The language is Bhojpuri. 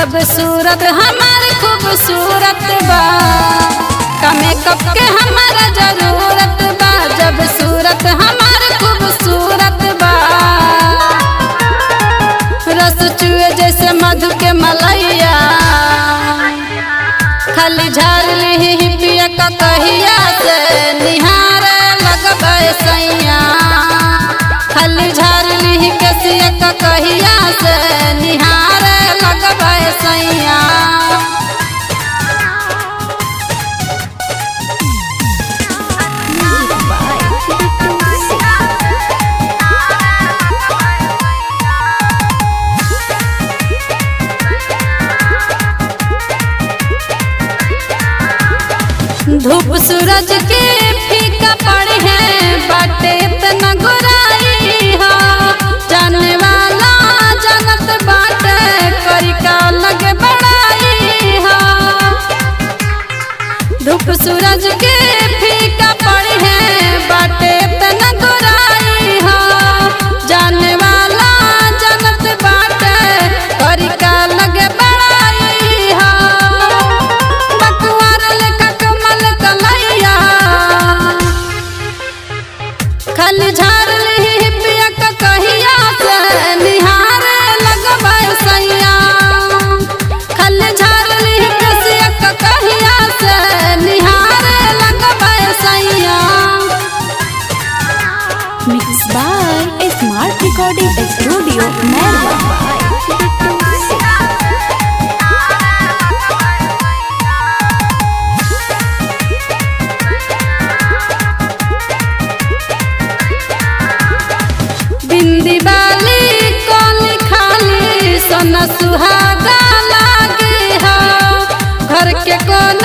जब सूरत हमार खूबसूरत बा, मेकअप के हमारा जरूरत बा। जब सूरत हमार खूबसूरत बा, रस चुए जैसे मधु के मलैया, खाली झाड़ ली पिया का कहिया से निहारे लगबे सैया। खाली झाड़ ली कसिया का कहिया से निहारे लगबे सैया। धूप सूरज के फीका पड़े हैं, बाटे इतना गोराई हो। जाने वाला जनत बाटे, करी का लगे बड़ाई हो। धूप सूरज के फीका पड़े हैं, बाटे इतना गोराई हो। जाने वाला जनत बाटे, करी का लगे बड़ाई हो। खाली झाड़ ली पिया का कहिया से निहारे लगबे सैया। खाली झाड़ ली कसिया का कहिया से निहारे लगबे सैया। Mix by smart recording studio मेरवा। बिंदी बाली कोली खाली सोना सुहागा लागे हो। घर के कोन